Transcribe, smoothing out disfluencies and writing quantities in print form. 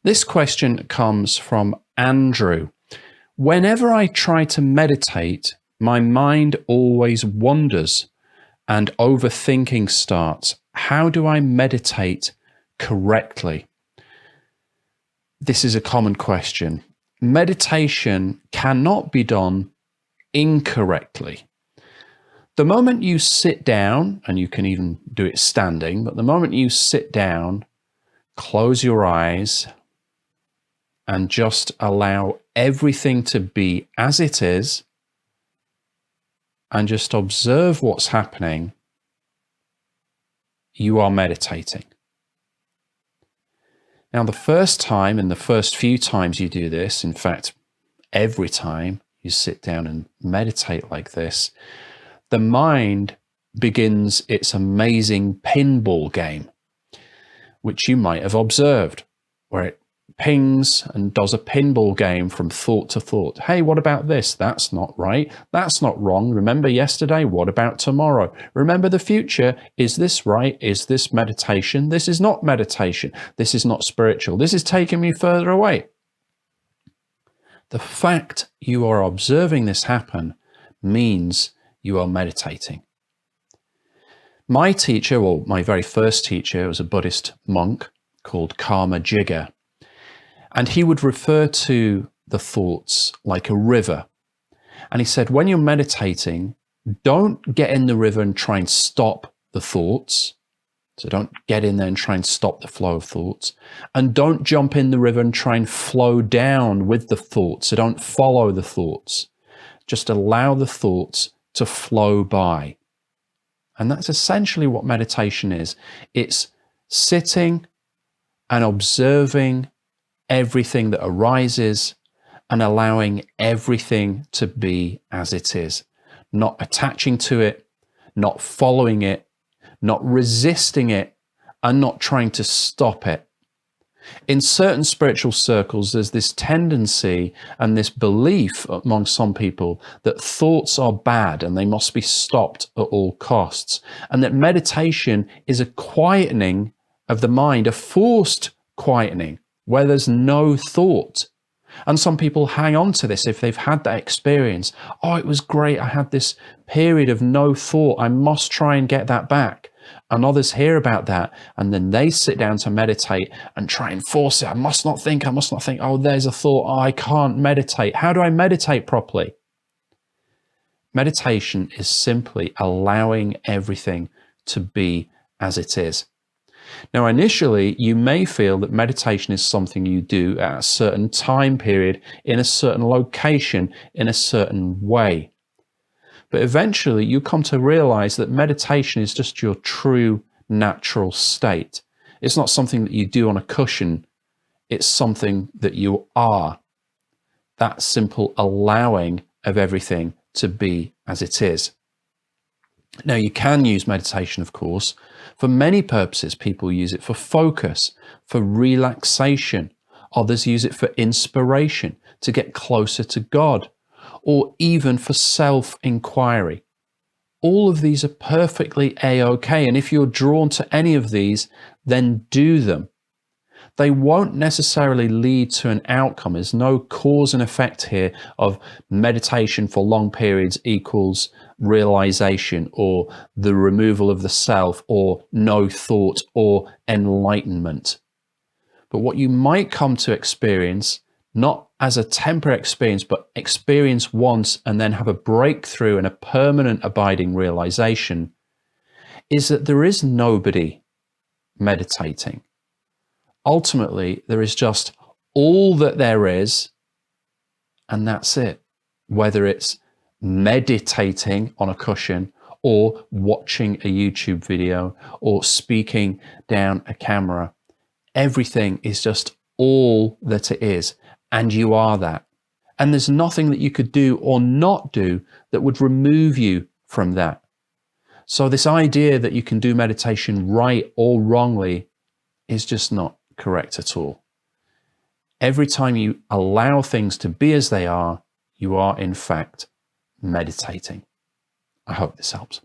This question comes from Andrew. Whenever I try to meditate, my mind always wanders and overthinking starts. How do I meditate correctly? This is a common question. Meditation cannot be done incorrectly. The moment you sit down, and you can even do it standing, but the moment you sit down, close your eyes and just allow everything to be as it is and just observe what's happening, you are meditating. Now, the first time and the first few times you do this, in fact, every time you sit down and meditate like this, the mind begins its amazing pinball game, which you might have observed, where it pings and does a pinball game from thought to thought. Hey, what about this? That's not right. That's not wrong. Remember yesterday? What about tomorrow? Remember the future? Is this right? Is this meditation? This is not meditation. This is not spiritual. This is taking me further away. The fact you are observing this happen means you are meditating. My teacher, or my very first teacher, was a Buddhist monk called Karma Jigga. And he would refer to the thoughts like a river. And he said, when you're meditating, don't get in the river and try and stop the thoughts. So don't get in there and try and stop the flow of thoughts. And don't jump in the river and try and flow down with the thoughts. So don't follow the thoughts. Just allow the thoughts to flow by. And that's essentially what meditation is. It's sitting and observing everything that arises and allowing everything to be as it is, not attaching to it, not following it, not resisting it, and not trying to stop it. In certain spiritual circles, there's this tendency and this belief among some people that thoughts are bad and they must be stopped at all costs, and that meditation is a quietening of the mind, a forced quietening, where there's no thought. And some people hang on to this if they've had that experience. Oh, it was great. I had this period of no thought. I must try and get that back. And others hear about that, and then they sit down to meditate and try and force it. I must not think. Oh, there's a thought. Oh, I can't meditate. How do I meditate properly? Meditation is simply allowing everything to be as it is. Now, initially, you may feel that meditation is something you do at a certain time period, in a certain location, in a certain way. But eventually, you come to realize that meditation is just your true natural state. It's not something that you do on a cushion. It's something that you are. That simple allowing of everything to be as it is. Now, you can use meditation, of course, for many purposes. People use it for focus, for relaxation. Others use it for inspiration, to get closer to God, or even for self-inquiry. All of these are perfectly A-OK, and if you're drawn to any of these, then do them. They won't necessarily lead to an outcome. There's no cause and effect here of meditation for long periods equals realization, or the removal of the self, or no thought, or enlightenment. But what you might come to experience, not as a temporary experience, but experience once and then have a breakthrough and a permanent abiding realization, is that there is nobody meditating. Ultimately, there is just all that there is, and that's it. Whether it's meditating on a cushion, or watching a YouTube video, or speaking down a camera, everything is just all that it is, and you are that. And there's nothing that you could do or not do that would remove you from that. So this idea that you can do meditation right or wrongly is just not correct at all. Every time you allow things to be as they are, you are in fact meditating. I hope this helps.